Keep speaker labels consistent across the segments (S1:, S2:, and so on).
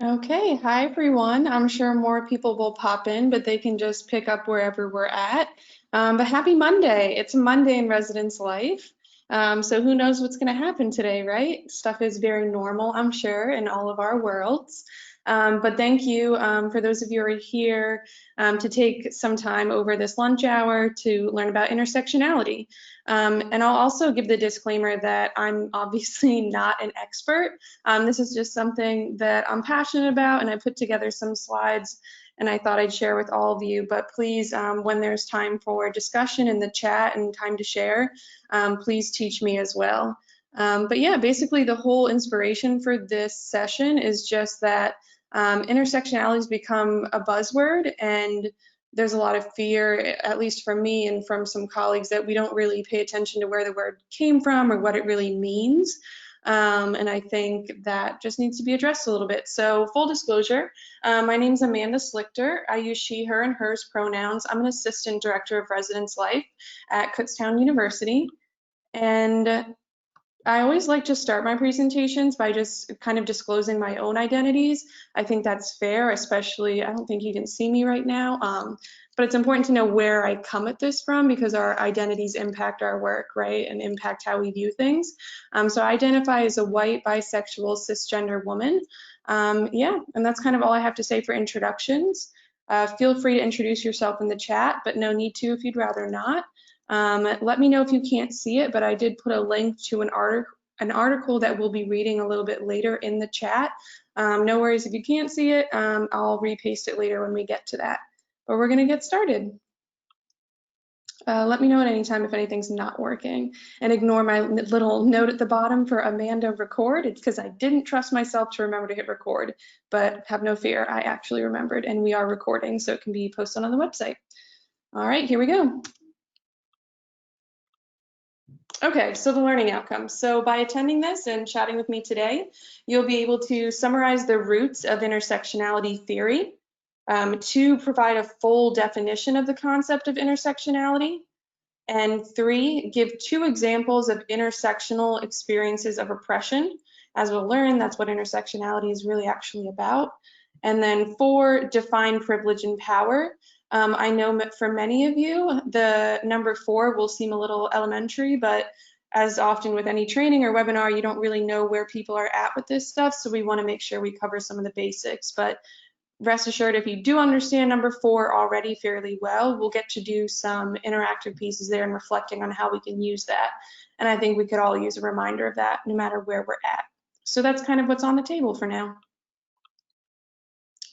S1: Okay, hi everyone. I'm sure more people will pop in, but they can just pick up wherever we're at. But happy Monday. It's a Monday in residence life. So who knows what's going to happen today, right? Stuff is very normal, I'm sure, in all of our worlds. But thank you for those of you who are here to take some time over this lunch hour to learn about intersectionality. And I'll also give the disclaimer that I'm obviously not an expert. This is just something that I'm passionate about, and I put together some slides and I thought I'd share with all of you. But please, when there's time for discussion in the chat and time to share, please teach me as well. But yeah, basically the whole inspiration for this session is just that intersectionality has become a buzzword, and there's a lot of fear, at least from me and from some colleagues, that we don't really pay attention to where the word came from or what it really means. And I think that just needs to be addressed a little bit. So full disclosure, my name is Amanda Slichter. I use she, her, and hers pronouns. I'm an assistant director of residence life at Kutztown University. And I always like to start my presentations by just kind of disclosing my own identities. I think that's fair, especially, I don't think you can see me right now, but it's important to know where I come at this from because our identities impact our work, right, and impact how we view things. So I identify as a white, bisexual, cisgender woman. Yeah, and that's kind of all I have to say for introductions. Feel free to introduce yourself in the chat, but no need to if you'd rather not. Let me know if you can't see it, but I did put a link to an article that we'll be reading a little bit later in the chat. No worries if you can't see it. I'll repaste it later when we get to that. But we're going to get started. Let me know at any time if anything's not working. And ignore my little note at the bottom for Amanda record. It's because I didn't trust myself to remember to hit record. But have no fear, I actually remembered, and we are recording, so it can be posted on the website. All right, here we go. Okay, so the learning outcomes. So by attending this and chatting with me today, you'll be able to summarize the roots of intersectionality theory, to provide a full definition of the concept of intersectionality, and 3, give 2 examples of intersectional experiences of oppression. As we'll learn, that's what intersectionality is really actually about. And then 4, define privilege and power. I know for many of you, the number 4 will seem a little elementary, but as often with any training or webinar, you don't really know where people are at with this stuff. So we want to make sure we cover some of the basics. But rest assured, if you do understand number 4 already fairly well, we'll get to do some interactive pieces there and reflecting on how we can use that. And I think we could all use a reminder of that no matter where we're at. So that's kind of what's on the table for now.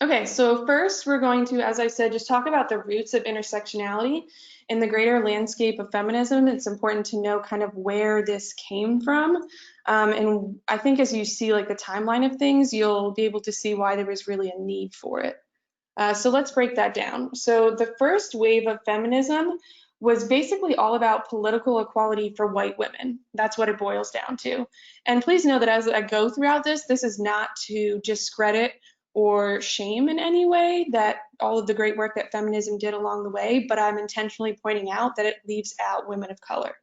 S1: Okay, so first we're going to, as I said, just talk about the roots of intersectionality in the greater landscape of feminism. It's important to know kind of where this came from. And I think as you see like the timeline of things, you'll be able to see why there was really a need for it. So let's break that down. So the first wave of feminism was basically all about political equality for white women. That's what it boils down to. And please know that as I go throughout this, this is not to discredit or shame in any way that all of the great work that feminism did along the way, but I'm intentionally pointing out that it leaves out women of color.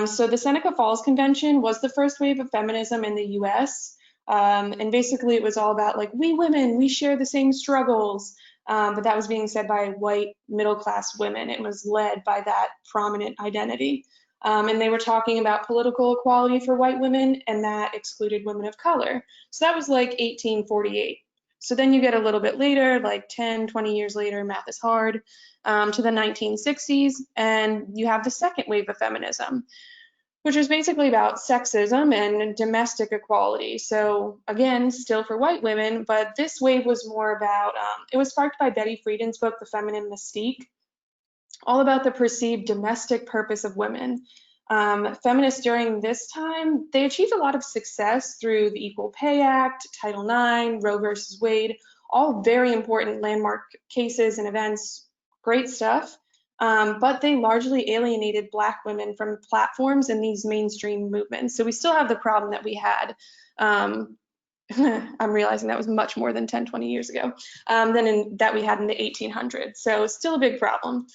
S1: So the Seneca Falls Convention was the first wave of feminism in the US. And basically it was all about like, we women, we share the same struggles. But that was being said by white middle-class women. It was led by that prominent identity. And they were talking about political equality for white women, and that excluded women of color. So that was like 1848. So then you get a little bit later, like 10, 20 years later, math is hard, to the 1960s, and you have the second wave of feminism, which was basically about sexism and domestic equality. So again, still for white women, but this wave was more about, it was sparked by Betty Friedan's book, The Feminine Mystique, all about the perceived domestic purpose of women. Feminists during this time, they achieved a lot of success through the Equal Pay Act, Title IX, Roe versus Wade, all very important landmark cases and events, great stuff. But they largely alienated Black women from platforms in these mainstream movements. So we still have the problem that we had. I'm realizing that was much more than 10, 20 years ago, that we had in the 1800s. So still a big problem.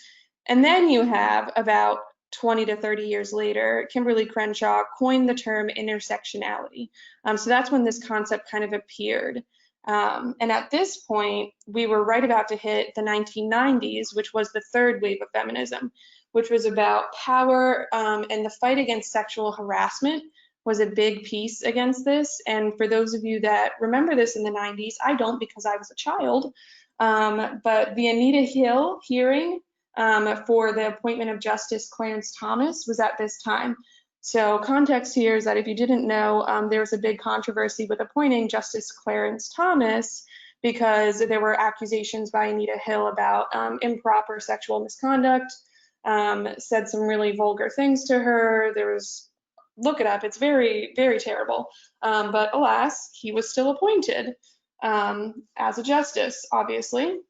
S1: And then you have about 20 to 30 years later, Kimberly Crenshaw coined the term intersectionality. So that's when this concept kind of appeared. And at this point, we were right about to hit the 1990s, which was the third wave of feminism, which was about power, and the fight against sexual harassment was a big piece against this. And for those of you that remember this in the 90s, I don't because I was a child, but the Anita Hill hearing for the appointment of Justice Clarence Thomas was at this time. So context here is that if you didn't know, there was a big controversy with appointing Justice Clarence Thomas because there were accusations by Anita Hill about improper sexual misconduct, said some really vulgar things to her. There was, look it up, it's very, very terrible. But alas, he was still appointed as a justice, obviously.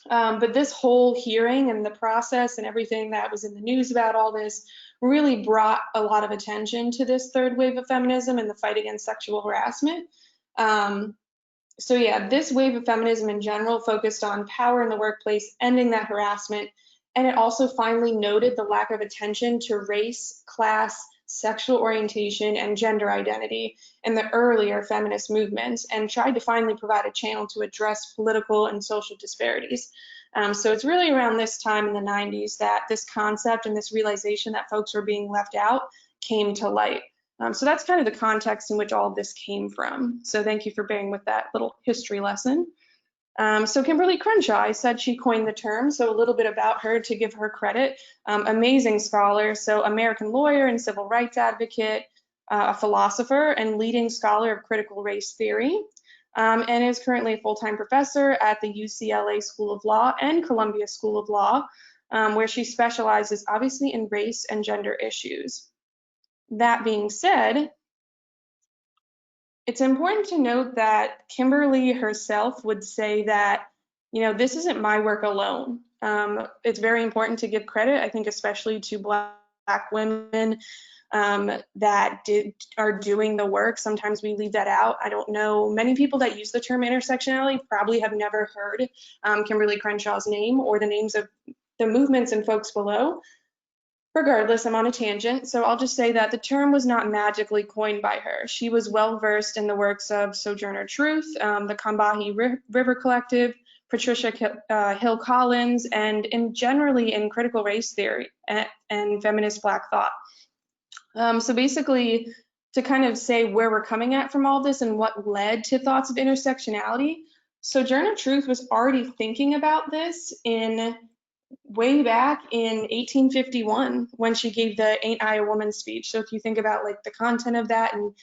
S1: But this whole hearing and the process and everything that was in the news about all this really brought a lot of attention to this third wave of feminism and the fight against sexual harassment. So yeah, this wave of feminism in general focused on power in the workplace, ending that harassment, and it also finally noted the lack of attention to race, class, sexual orientation, and gender identity in the earlier feminist movements, and tried to finally provide a channel to address political and social disparities. So it's really around this time in the 90s that this concept and this realization that folks were being left out came to light. So that's kind of the context in which all of this came from. So thank you for bearing with that little history lesson. So Kimberly Crenshaw, I said she coined the term, so a little bit about her to give her credit. Amazing scholar, so American lawyer and civil rights advocate, a philosopher and leading scholar of critical race theory, and is currently a full-time professor at the UCLA School of Law and Columbia School of Law, where she specializes obviously in race and gender issues. That being said, it's important to note that Kimberly herself would say that, you know, this isn't my work alone. It's very important to give credit, I think, especially to Black women that are doing the work. Sometimes we leave that out. I don't know. Many people that use the term intersectionality probably have never heard Kimberly Crenshaw's name or the names of the movements and folks below. Regardless, I'm on a tangent, so I'll just say that the term was not magically coined by her. She was well versed in the works of Sojourner Truth, the Combahee River Collective, Patricia Hill Collins, and generally in critical race theory and feminist Black thought. So basically, to kind of say where we're coming at from all this and what led to thoughts of intersectionality, Sojourner Truth was already thinking about this in way back in 1851 when she gave the Ain't I a Woman speech. So if you think about like the content of that and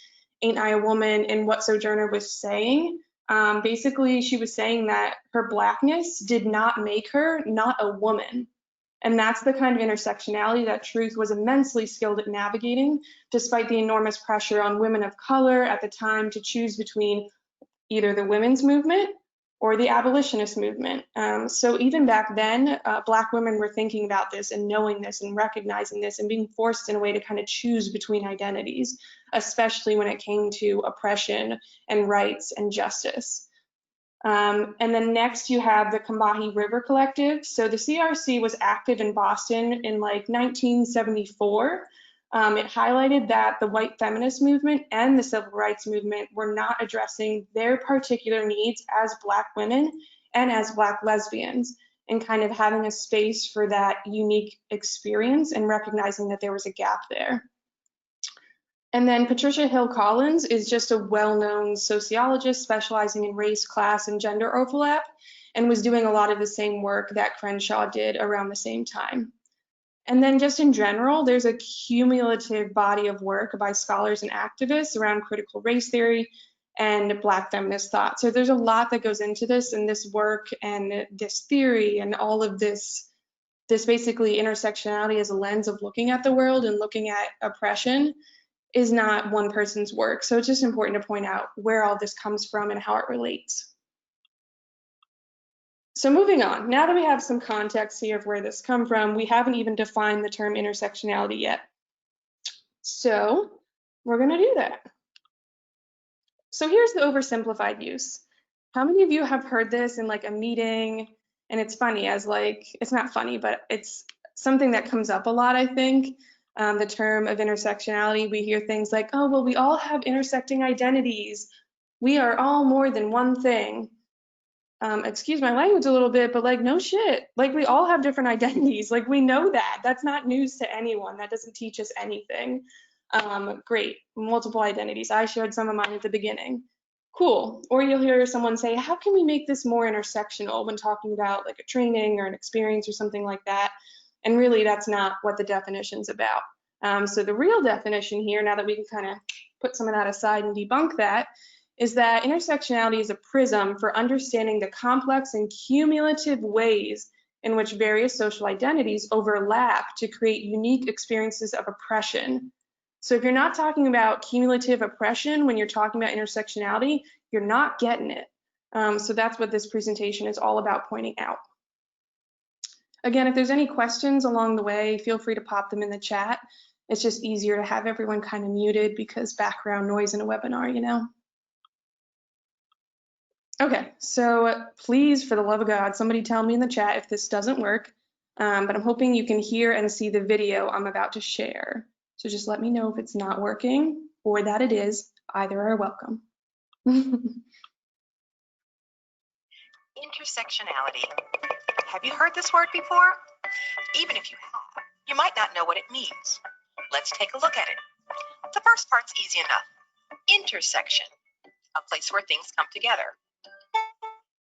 S1: Ain't I a Woman and what Sojourner was saying, basically she was saying that her Blackness did not make her not a woman. And that's the kind of intersectionality that Truth was immensely skilled at navigating, despite the enormous pressure on women of color at the time to choose between either the women's movement or the abolitionist movement. So even back then, Black women were thinking about this and knowing this and recognizing this and being forced in a way to kind of choose between identities, especially when it came to oppression and rights and justice. And then next you have the Combahee River Collective. So the CRC was active in Boston in like 1974. It highlighted that the white feminist movement and the civil rights movement were not addressing their particular needs as Black women and as Black lesbians, and kind of having a space for that unique experience and recognizing that there was a gap there. And then Patricia Hill Collins is just a well-known sociologist specializing in race, class, and gender overlap, and was doing a lot of the same work that Crenshaw did around the same time. And then just in general, there's a cumulative body of work by scholars and activists around critical race theory and Black feminist thought. So there's a lot that goes into this, and this work and this theory and all of this basically intersectionality as a lens of looking at the world and looking at oppression is not one person's work. So it's just important to point out where all this comes from and how it relates. So moving on, now that we have some context here of where this come from, we haven't even defined the term intersectionality yet. So we're gonna do that. So here's the oversimplified use. How many of you have heard this in like a meeting? And it's funny as like, it's not funny, but it's something that comes up a lot, I think. The term of intersectionality, we hear things like, oh, well, we all have intersecting identities. We are all more than one thing. Excuse my language a little bit, but like, no shit. Like, we all have different identities. Like, we know that. That's not news to anyone. That doesn't teach us anything. Great, multiple identities. I showed some of mine at the beginning. Cool. Or you'll hear someone say, how can we make this more intersectional when talking about like a training or an experience or something like that? And really, that's not what the definition's about. So the real definition here, now that we can kind of put some of that aside and debunk that, is that intersectionality is a prism for understanding the complex and cumulative ways in which various social identities overlap to create unique experiences of oppression. So if you're not talking about cumulative oppression when you're talking about intersectionality, you're not getting it. So that's what this presentation is all about pointing out. Again, if there's any questions along the way, feel free to pop them in the chat. It's just easier to have everyone kind of muted because background noise in a webinar, you know? Okay, so please, for the love of God, somebody tell me in the chat if this doesn't work, but I'm hoping you can hear and see the video I'm about to share. So just let me know if it's not working or that it is. Either are welcome.
S2: Intersectionality. Have you heard this word before? Even if you have, you might not know what it means. Let's take a look at it. The first part's easy enough. Intersection, a place where things come together.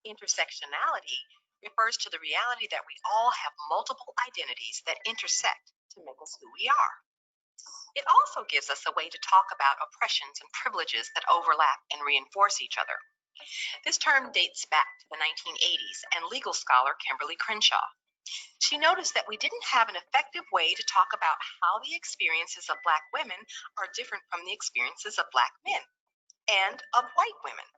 S2: Intersectionality refers to the reality that we all have multiple identities that intersect to make us who we are. It also gives us a way to talk about oppressions and privileges that overlap and reinforce each other. This term dates back to the 1980s and legal scholar Kimberly Crenshaw. She noticed that we didn't have an effective way to talk about how the experiences of Black women are different from the experiences of Black men and of white women.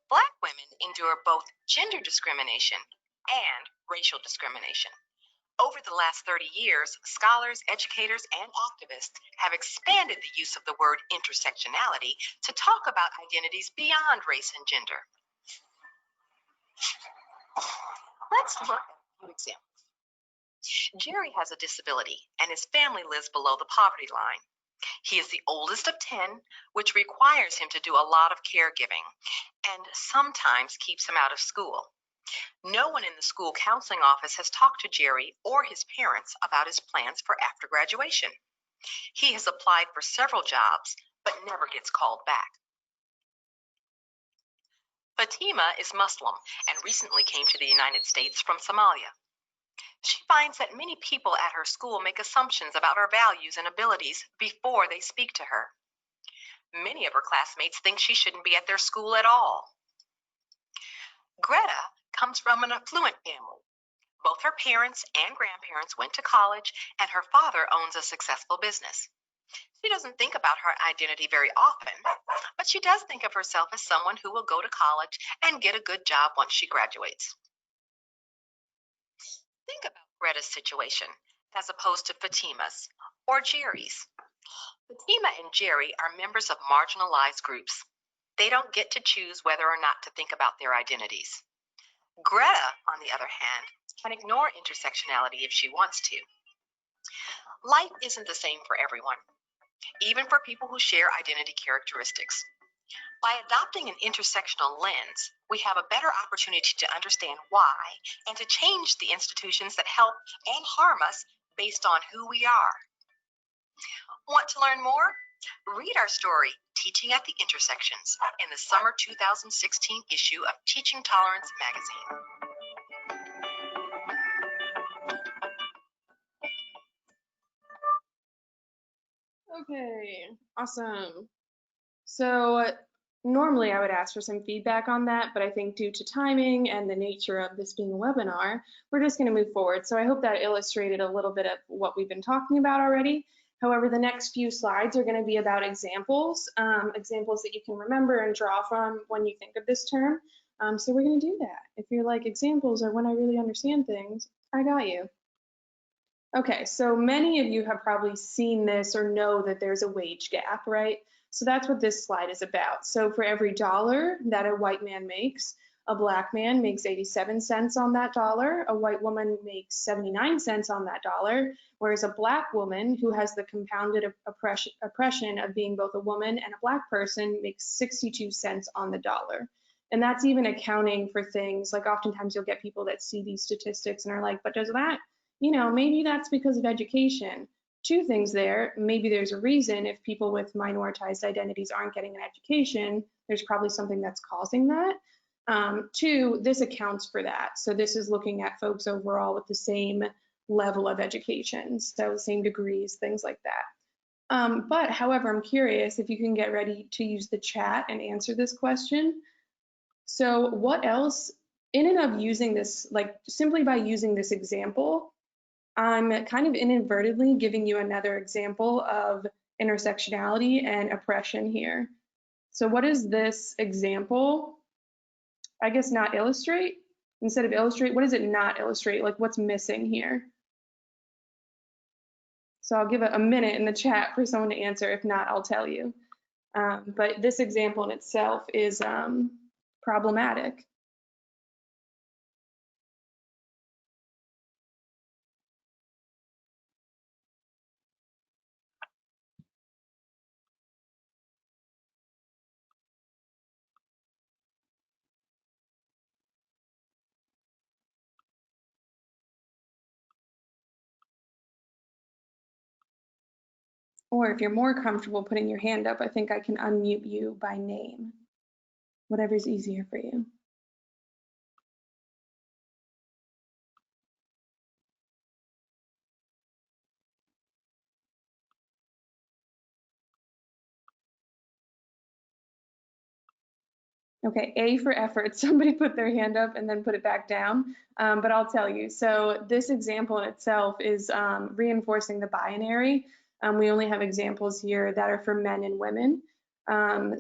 S2: Black women endure both gender discrimination and racial discrimination. Over the last 30 years, scholars, educators, and activists have expanded the use of the word intersectionality to talk about identities beyond race and gender. Let's look at a few examples. Jerry has a disability, and his family lives below the poverty line. He is the oldest of 10, which requires him to do a lot of caregiving and sometimes keeps him out of school. No one in the school counseling office has talked to Jerry or his parents about his plans for after graduation. He has applied for several jobs, but never gets called back. Fatima is Muslim and recently came to the United States from Somalia. She finds that many people at her school make assumptions about her values and abilities before they speak to her. Many of her classmates think she shouldn't be at their school at all. Greta comes from an affluent family. Both her parents and grandparents went to college, and her father owns a successful business. She doesn't think about her identity very often, but she does think of herself as someone who will go to college and get a good job once she graduates. Think about Greta's situation as opposed to Fatima's or Jerry's. Fatima and Jerry are members of marginalized groups. They don't get to choose whether or not to think about their identities. Greta, on the other hand, can ignore intersectionality if she wants to. Life isn't the same for everyone, even for people who share identity characteristics. By adopting an intersectional lens, we have a better opportunity to understand why and to change the institutions that help and harm us based on who we are. Want to learn more? Read our story, Teaching at the Intersections, in the summer 2016 issue of Teaching Tolerance magazine.
S1: Okay, awesome. So normally I would ask for some feedback on that, but I think due to timing and the nature of this being a webinar, we're just going to move forward. So I hope that illustrated a little bit of what we've been talking about already. However, the next few slides are going to be about examples, examples that you can remember and draw from when you think of this term. So we're going to do that. If you're like, examples are when I really understand things, I got you. Okay, so many of you have probably seen this or know that there's a wage gap, right? So that's what this slide is about. So for every dollar that a white man makes, A black man makes 87 cents on that dollar. A white woman makes 79 cents on that dollar. Whereas a black woman who has the compounded oppression of being both a woman and a black person makes 62 cents on the dollar. And that's even accounting for things like oftentimes you'll get people that see these statistics and are like, but does that, maybe that's because of education. Two things there. Maybe there's a reason if people with minoritized identities aren't getting an education, there's probably something that's causing that. Two, this accounts for that. So this is looking at folks overall with the same level of education, so same degrees, things like that. But however, I'm curious if you can get ready to use the chat and answer this question. So what else, in and of using this, like simply by using this example, I'm kind of inadvertently giving you another example of intersectionality and oppression here. So what is this example? I guess not illustrate. Instead of illustrate, what does it not illustrate? Like what's missing here? So I'll give it a minute in the chat for someone to answer. If not, I'll tell you. But this example in itself is problematic. Or if you're more comfortable putting your hand up, I think I can unmute you by name. Whatever's easier for you. Okay, A for effort. Somebody put their hand up and then put it back down. But I'll tell you. So this example in itself is reinforcing the binary. We only have examples here that are for men and women.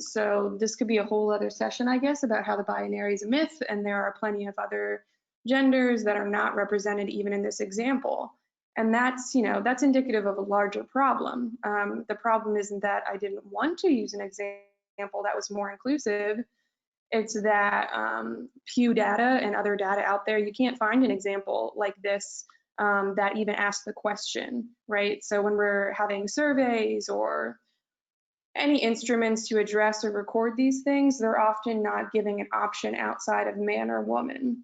S1: So this could be a whole other session, I guess, about how the binary is a myth, and there are plenty of other genders that are not represented even in this example. And that's, that's indicative of a larger problem. The problem isn't that I didn't want to use an example that was more inclusive. It's that Pew data and other data out there, you can't find an example like this that even asks the question, right? So when we're having surveys or any instruments to address or record these things, they're often not giving an option outside of man or woman.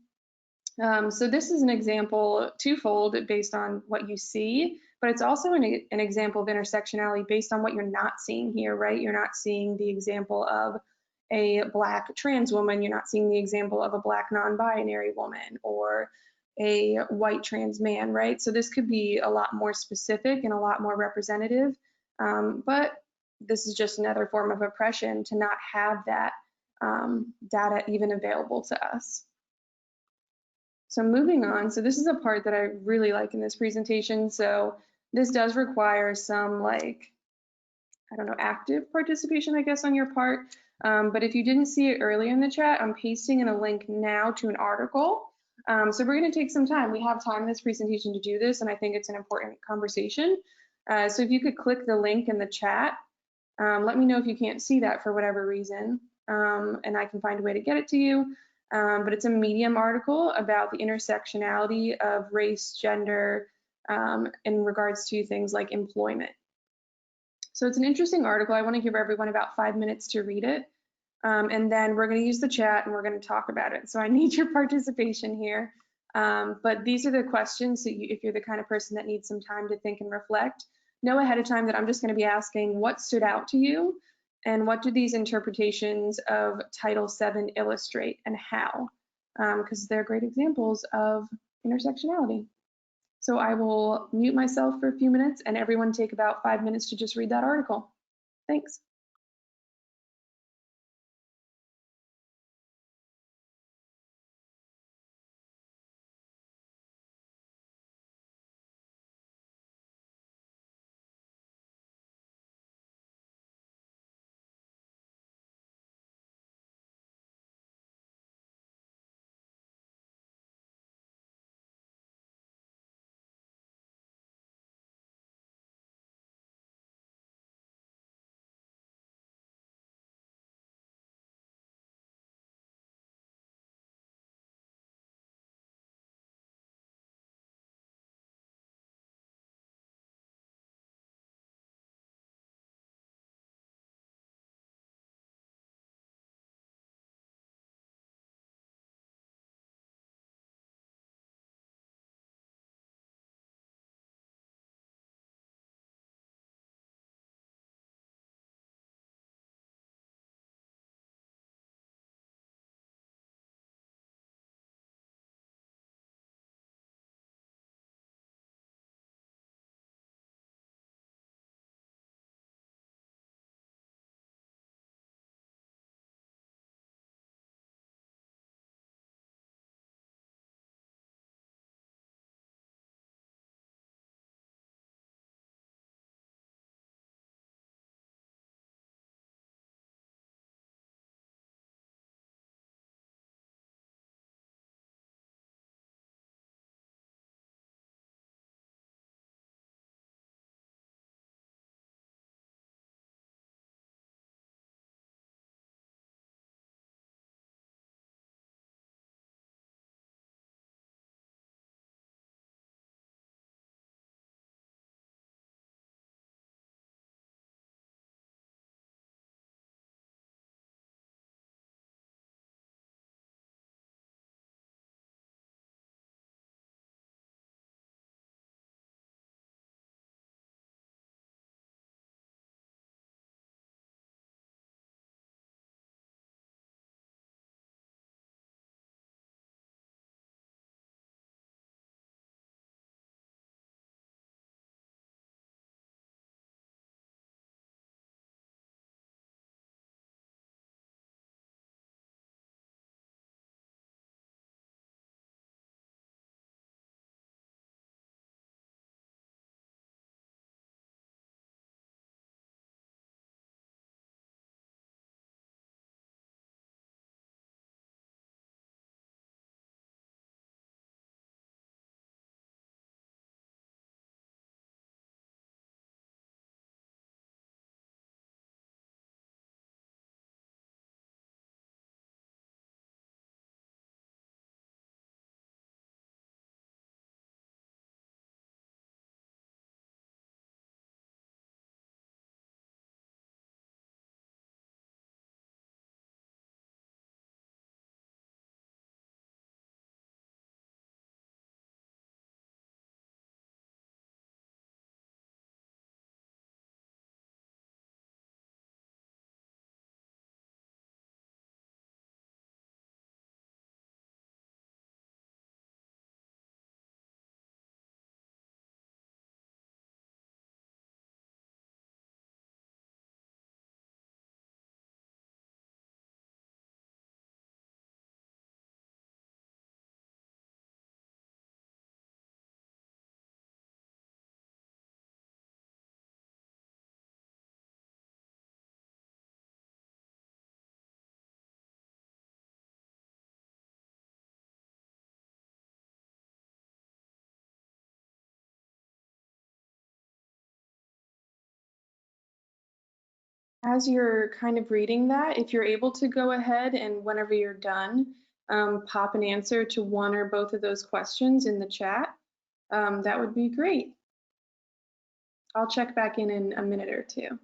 S1: So this is an example twofold based on what you see, but it's also an example of intersectionality based on what you're not seeing here, right? You're not seeing the example of a black trans woman, you're not seeing the example of a black non-binary woman or a white trans man, right? So this could be a lot more specific and a lot more representative, but this is just another form of oppression to not have that data even available to us. So moving on, so this is a part that I really like in this presentation. So this does require some active participation, I guess, on your part. But if you didn't see it earlier in the chat, I'm pasting in a link now to an article. So we're going to take some time. We have time in this presentation to do this, and I think it's an important conversation. So if you could click the link in the chat, let me know if you can't see that for whatever reason, and I can find a way to get it to you. But it's a Medium article about the intersectionality of race, gender, in regards to things like employment. So it's an interesting article. I want to give everyone about 5 minutes to read it. And then we're going to use the chat and we're going to talk about it. So I need your participation here. But these are the questions. So if you're the kind of person that needs some time to think and reflect, know ahead of time that I'm just going to be asking what stood out to you and what do these interpretations of Title VII illustrate and how? Because they're great examples of intersectionality. So I will mute myself for a few minutes and everyone take about 5 minutes to just read that article. Thanks. As you're kind of reading that, if you're able to go ahead and whenever you're done, pop an answer to one or both of those questions in the chat, that would be great. I'll check back in a minute or two.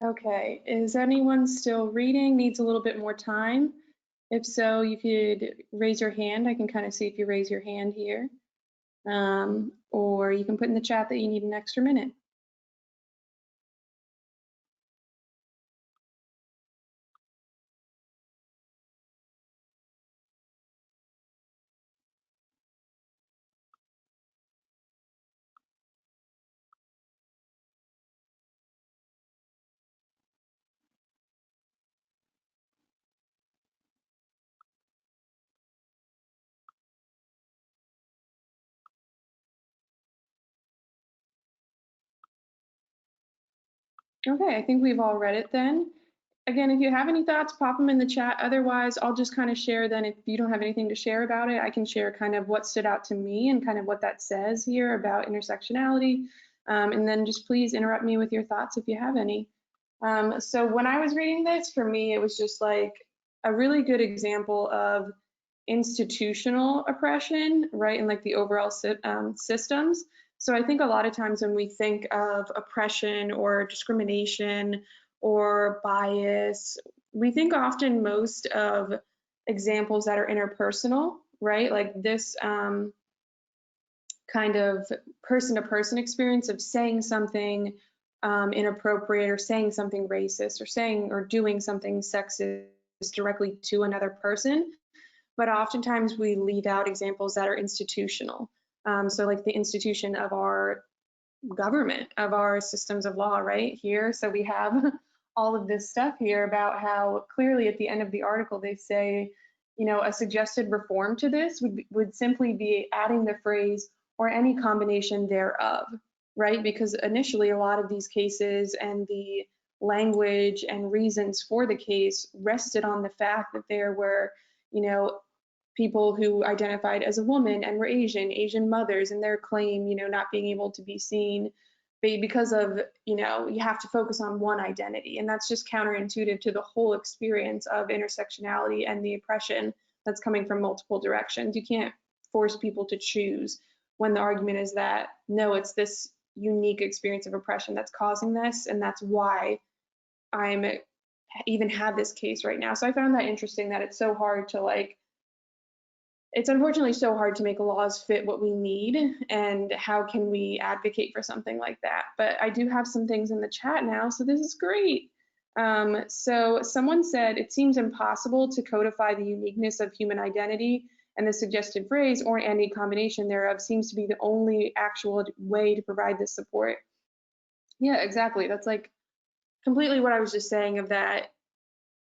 S1: Okay, is anyone still reading? Needs a little bit more time? If so, you could raise your hand. I can kind of see if you raise your hand here. Or you can put in the chat that you need an extra minute. Okay, I think we've all read it then. Again, if you have any thoughts, pop them in the chat. Otherwise, I'll just kind of share then. If you don't have anything to share about it, I can share kind of what stood out to me and kind of what that says here about intersectionality. And then just please interrupt me with your thoughts if you have any. So when I was reading this, for me, it was just like a really good example of institutional oppression, right? And like the overall systems. So I think a lot of times when we think of oppression or discrimination or bias, we think often most of examples that are interpersonal, right? Like this kind of person-to-person experience of saying something inappropriate or saying something racist or saying or doing something sexist directly to another person. But oftentimes we leave out examples that are institutional. So like the institution of our government, of our systems of law right here. So we have all of this stuff here about how clearly at the end of the article they say, you know, a suggested reform to this would simply be adding the phrase or any combination thereof, right? Because initially a lot of these cases and the language and reasons for the case rested on the fact that there were, you know, people who identified as a woman and were Asian mothers, and their claim, you know, not being able to be seen because of, you know, you have to focus on one identity. And that's just counterintuitive to the whole experience of intersectionality and the oppression that's coming from multiple directions. You can't force people to choose when the argument is that, no, it's this unique experience of oppression that's causing this, and that's why I'm even have this case right now. So I found that interesting that it's so hard to like it's unfortunately so hard to make laws fit what we need, and how can we advocate for something like that? But I do have some things in the chat now, so this is great. So someone said, it seems impossible to codify the uniqueness of human identity, and the suggested phrase or any combination thereof seems to be the only actual way to provide this support. Yeah, exactly. That's like completely what I was just saying, of that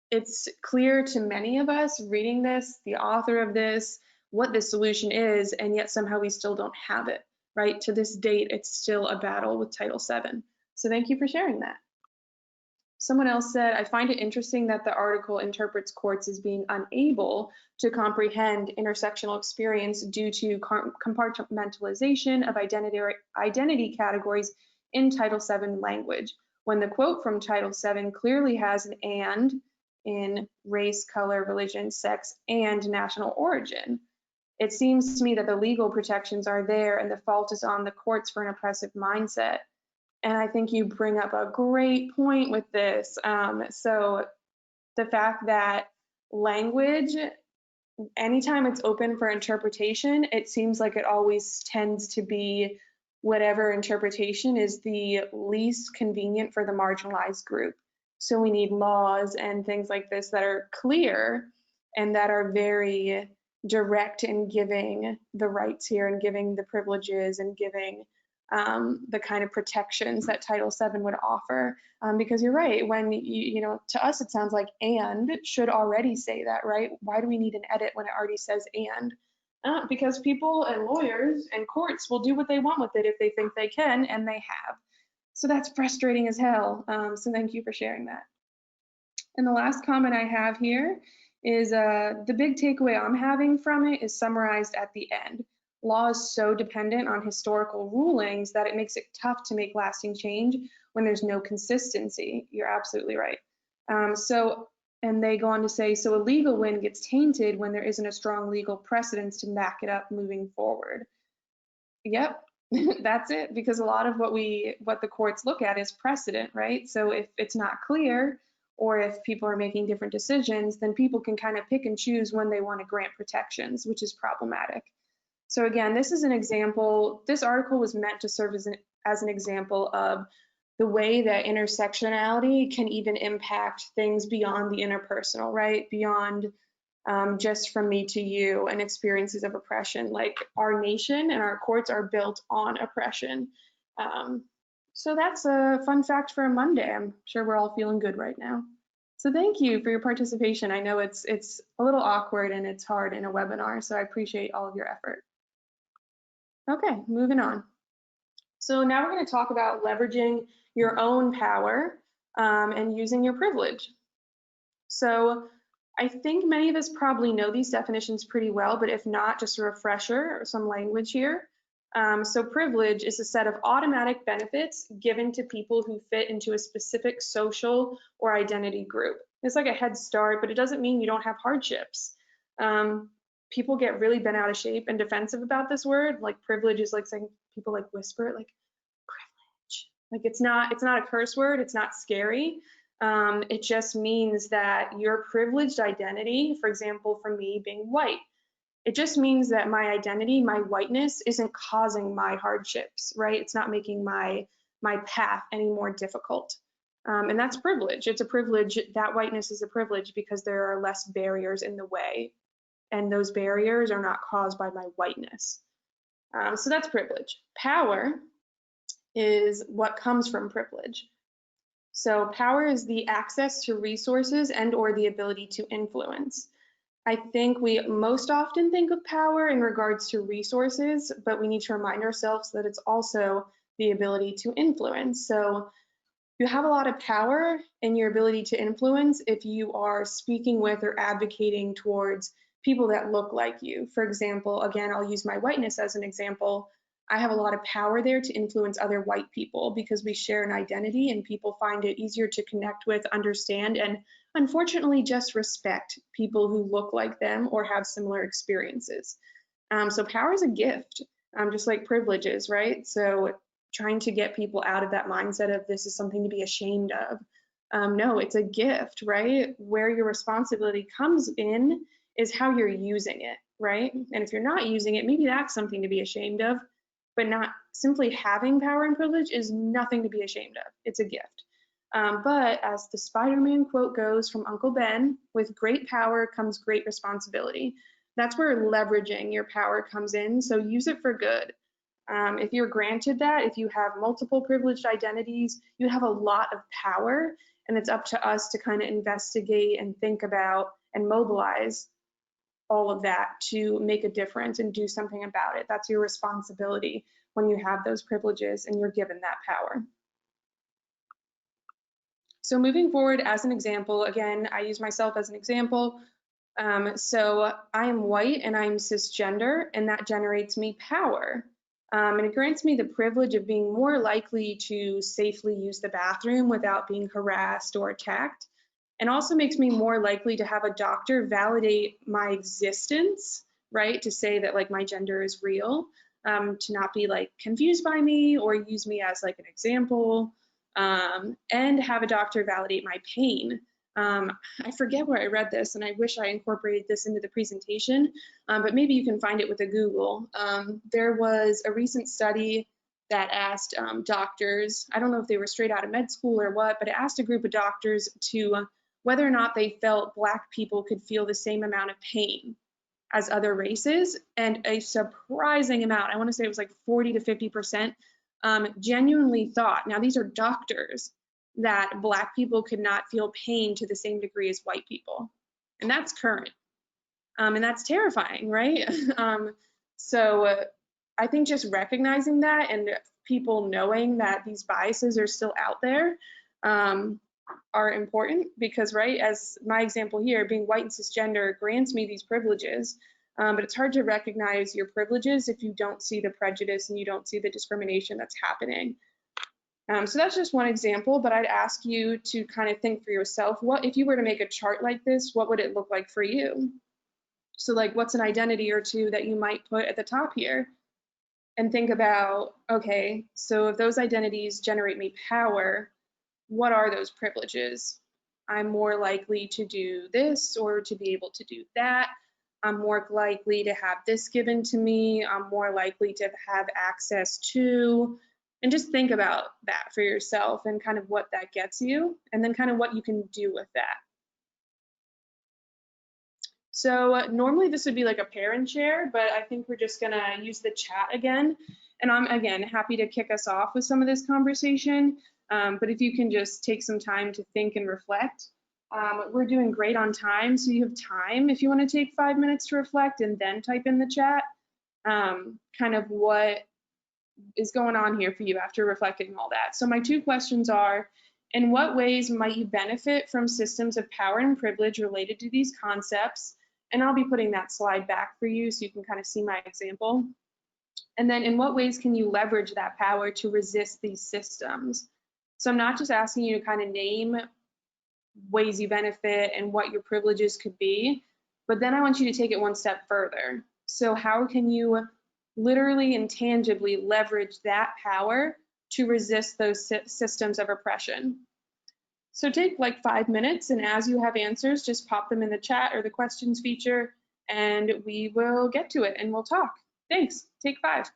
S1: it's clear to many of us reading this, the author of this, what the solution is, and yet somehow we still don't have it, right? To this date, it's still a battle with Title VII. So thank you for sharing that. Someone else said, I find it interesting that the article interprets courts as being unable to comprehend intersectional experience due to compartmentalization of identity categories in Title VII language, when the quote from Title VII clearly has an and in race, color, religion, sex, and national origin. It seems to me that the legal protections are there and the fault is on the courts for an oppressive mindset. And I think you bring up a great point with this. So the fact that language, anytime it's open for interpretation, it seems like it always tends to be whatever interpretation is the least convenient for the marginalized group. So we need laws and things like this that are clear and that are very direct in giving the rights here and giving the privileges and giving the kind of protections that Title VII would offer. Because you're right, when you know, to us it sounds like and should already say that, right? Why do we need an edit when it already says and? Because people and lawyers and courts will do what they want with it if they think they can, and they have. So that's frustrating as hell. So thank you for sharing that. And the last comment I have here is the big takeaway I'm having from it is summarized at the end. Law is so dependent on historical rulings that it makes it tough to make lasting change when there's no consistency. You're absolutely right. And they go on to say, so a legal win gets tainted when there isn't a strong legal precedence to back it up moving forward. Yep, that's it, because a lot of what the courts look at is precedent, right? So if it's not clear, or if people are making different decisions, then people can kind of pick and choose when they want to grant protections, which is problematic. So again, this is an example. This article was meant to serve as an example of the way that intersectionality can even impact things beyond the interpersonal, right? Beyond just from me to you and experiences of oppression. Like, our nation and our courts are built on oppression. So that's a fun fact for a Monday. I'm sure we're all feeling good right now. So thank you for your participation. I know it's a little awkward and it's hard in a webinar, so I appreciate all of your effort. Okay, moving on. So now we're going to talk about leveraging your own power and using your privilege. So I think many of us probably know these definitions pretty well, but if not, just a refresher or some language here. So privilege is a set of automatic benefits given to people who fit into a specific social or identity group. It's like a head start, but it doesn't mean you don't have hardships. People get really bent out of shape and defensive about this word. Like, privilege is like saying, people like whisper it, like privilege. Like, it's not a curse word. It's not scary. It just means that your privileged identity, for example, for me being white, it just means that my identity, my whiteness, isn't causing my hardships, right? It's not making my path any more difficult. And that's privilege. It's a privilege. That whiteness is a privilege because there are less barriers in the way. And those barriers are not caused by my whiteness. So that's privilege. Power is what comes from privilege. So power is the access to resources and or the ability to influence. I think we most often think of power in regards to resources, but we need to remind ourselves that it's also the ability to influence. So you have a lot of power in your ability to influence if you are speaking with or advocating towards people that look like you. For example, again, I'll use my whiteness as an example. I have a lot of power there to influence other white people because we share an identity and people find it easier to connect with, understand, and unfortunately just respect people who look like them or have similar experiences. So power is a gift, just like privilege is, right? So trying to get people out of that mindset of this is something to be ashamed of. No, it's a gift, right? Where your responsibility comes in is how you're using it. right? And if you're not using it, maybe that's something to be ashamed of, but not simply having power and privilege is nothing to be ashamed of. It's a gift. But as the Spider-Man quote goes from Uncle Ben, with great power comes great responsibility. That's where leveraging your power comes in. So use it for good. If you're granted that, if you have multiple privileged identities, you have a lot of power, and it's up to us to kind of investigate and think about and mobilize all of that to make a difference and do something about it. That's your responsibility when you have those privileges and you're given that power. So moving forward, as an example, again, I use myself as an example. So I am white and I'm cisgender, and that generates me power. And it grants me the privilege of being more likely to safely use the bathroom without being harassed or attacked, and also makes me more likely to have a doctor validate my existence, right? To say that like my gender is real, to not be like confused by me or use me as like an example, and have a doctor validate my pain. I forget where I read this, and I wish I incorporated this into the presentation, but maybe you can find it with a Google. There was a recent study that asked doctors, I don't know if they were straight out of med school or what, but it asked a group of doctors to whether or not they felt Black people could feel the same amount of pain as other races, and a surprising amount, I want to say it was like 40 to 50%, genuinely thought, now these are doctors, that Black people could not feel pain to the same degree as white people. And that's current. And that's terrifying, right? So I think just recognizing that and people knowing that these biases are still out there are important because, right, as my example here, being white and cisgender grants me these privileges, but it's hard to recognize your privileges if you don't see the prejudice and you don't see the discrimination that's happening. So that's just one example, but I'd ask you to kind of think for yourself, what if you were to make a chart like this, what would it look like for you? So like what's an identity or two that you might put at the top here? And think about, okay, so if those identities generate me power, what are those privileges? I'm more likely to do this or to be able to do that. I'm more likely to have this given to me. I'm more likely to have access to, and just think about that for yourself and kind of what that gets you, and then kind of what you can do with that. So normally this would be like a parent share, but I think we're just gonna use the chat again. And I'm, again, happy to kick us off with some of this conversation. But if you can just take some time to think and reflect. We're doing great on time, so you have time if you want to take 5 minutes to reflect and then type in the chat kind of what is going on here for you after reflecting all that. So my two questions are, in what ways might you benefit from systems of power and privilege related to these concepts? And I'll be putting that slide back for you so you can kind of see my example. And then in what ways can you leverage that power to resist these systems? So I'm not just asking you to kind of name ways you benefit and what your privileges could be, but then I want you to take it one step further. So how can you literally and tangibly leverage that power to resist those systems of oppression? So take like 5 minutes, and as you have answers, just pop them in the chat or the questions feature, and we will get to it and we'll talk. Thanks. Take 5.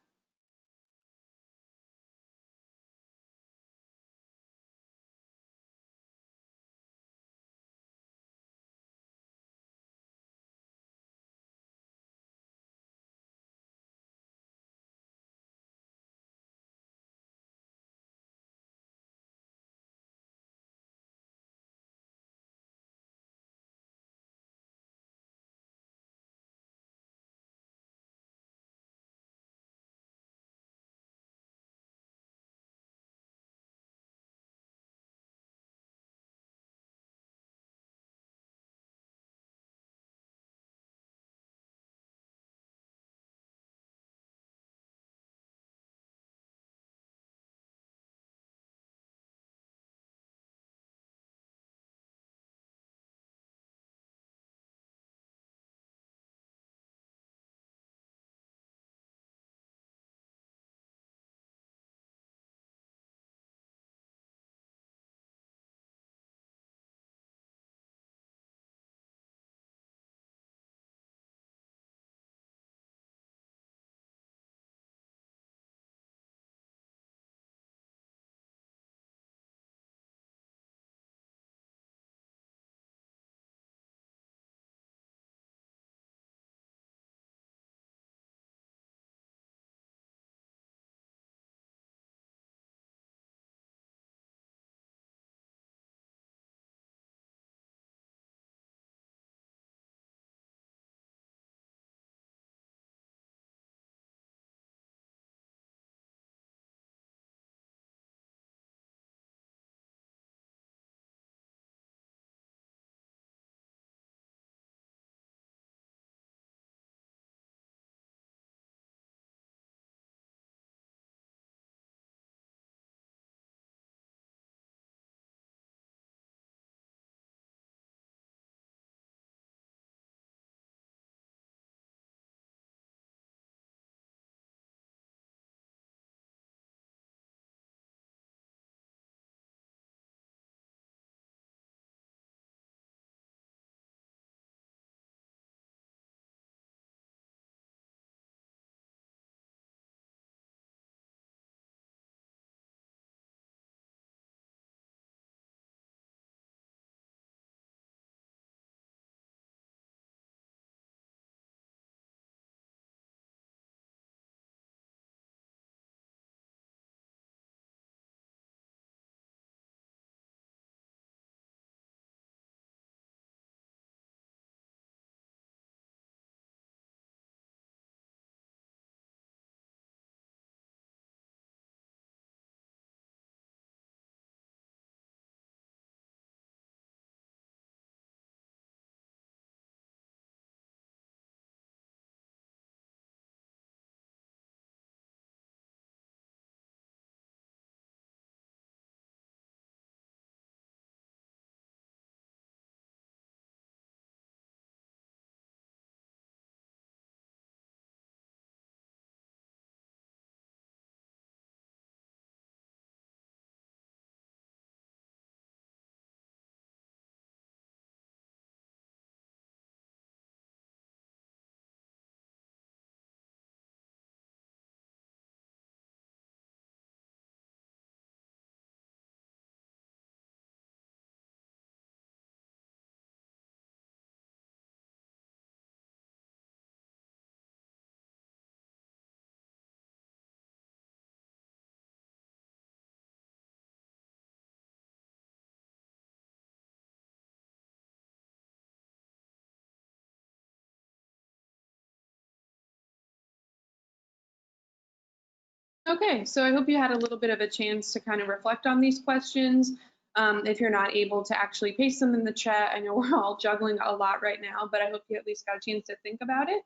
S1: Okay, so I hope you had a little bit of a chance to kind of reflect on these questions. If you're not able to actually paste them in the chat, I know we're all juggling a lot right now, but I hope you at least got a chance to think about it.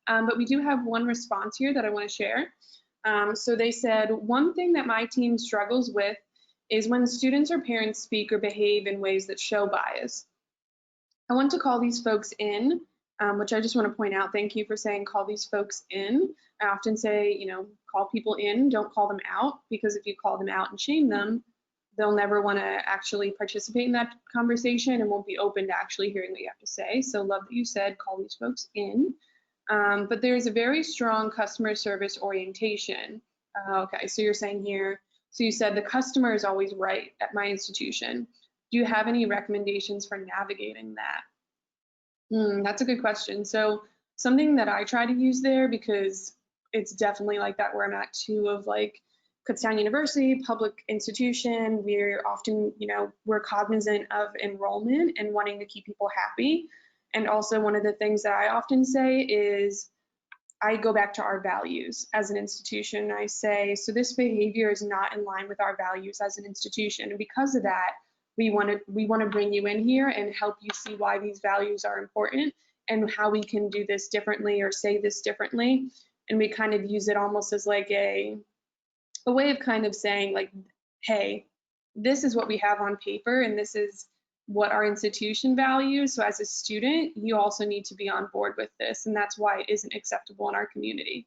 S1: But we do have one response here that I want to share. So they said, one thing that my team struggles with is when students or parents speak or behave in ways that show bias. I want to call these folks in, which I just want to point out, thank you for saying call these folks in. I often say, call people in, don't call them out, because if you call them out and shame them, they'll never want to actually participate in that conversation and won't be open to actually hearing what you have to say. So love that you said call these folks in. But there's a very strong customer service orientation. Okay, so you're saying here, so you said the customer is always right at my institution. Do you have any recommendations for navigating that? That's a good question. So something that I try to use there, because it's definitely like that where I'm at too, of like Kutztown University, public institution, we're often, we're cognizant of enrollment and wanting to keep people happy. And also one of the things that I often say is I go back to our values as an institution. I say, so this behavior is not in line with our values as an institution. And because of that, we want to bring you in here and help you see why these values are important and how we can do this differently or say this differently. And we kind of use it almost as like a way of kind of saying like, hey, this is what we have on paper and this is what our institution values. So as a student, you also need to be on board with this, and that's why it isn't acceptable in our community.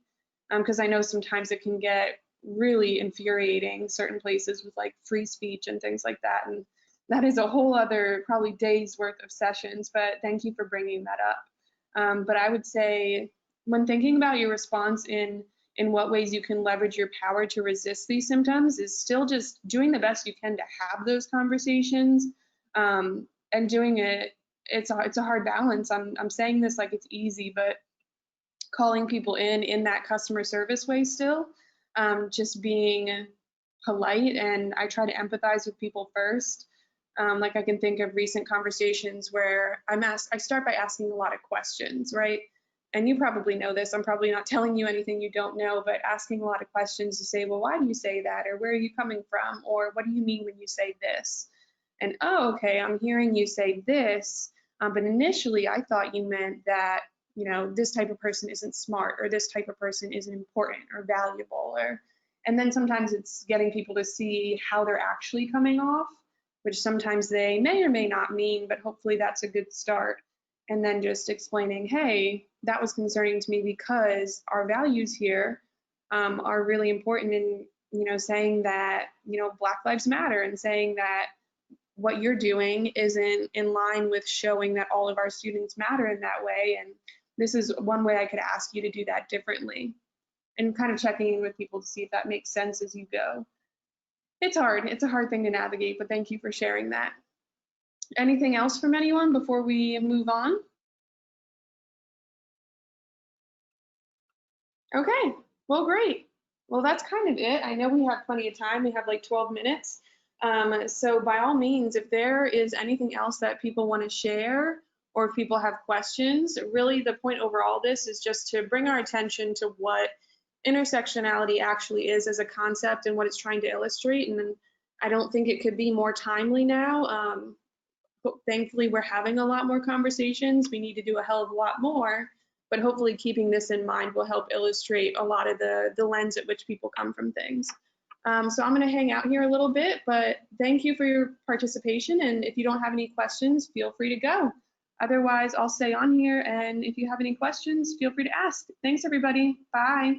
S1: Because I know sometimes it can get really infuriating certain places with like free speech and things like that, and that is a whole other probably days worth of sessions, but thank you for bringing that up. But I would say when thinking about your response in what ways you can leverage your power to resist these symptoms is still just doing the best you can to have those conversations. And doing it, it's a hard balance. I'm saying this like it's easy, but calling people in that customer service way still, just being polite, and I try to empathize with people first. Like I can think of recent conversations where I start by asking a lot of questions, right? And you probably know this, I'm probably not telling you anything you don't know, but asking a lot of questions to say, well, why do you say that? Or where are you coming from? Or what do you mean when you say this? And, oh, okay, I'm hearing you say this, but initially I thought you meant that, this type of person isn't smart, or this type of person isn't important or valuable, and then sometimes it's getting people to see how they're actually coming off, which sometimes they may or may not mean, but hopefully that's a good start. And then just explaining, hey, that was concerning to me because our values here are really important in, saying that, Black Lives Matter, and saying that what you're doing isn't in line with showing that all of our students matter in that way. And this is one way I could ask you to do that differently, and kind of checking in with people to see if that makes sense as you go. It's hard. It's a hard thing to navigate, but thank you for sharing that. Anything else from anyone before we move on? Okay, well, great. Well, that's kind of it. I know we have plenty of time. We have like 12 minutes. So by all means, if there is anything else that people want to share, or if people have questions, really the point overall this is just to bring our attention to what intersectionality actually is as a concept and what it's trying to illustrate. And then I don't think it could be more timely now. Thankfully, we're having a lot more conversations. We need to do a hell of a lot more, but hopefully keeping this in mind will help illustrate a lot of the lens at which people come from things. So I'm going to hang out here a little bit, but thank you for your participation. And if you don't have any questions, feel free to go. Otherwise, I'll stay on here. And if you have any questions, feel free to ask. Thanks, everybody. Bye.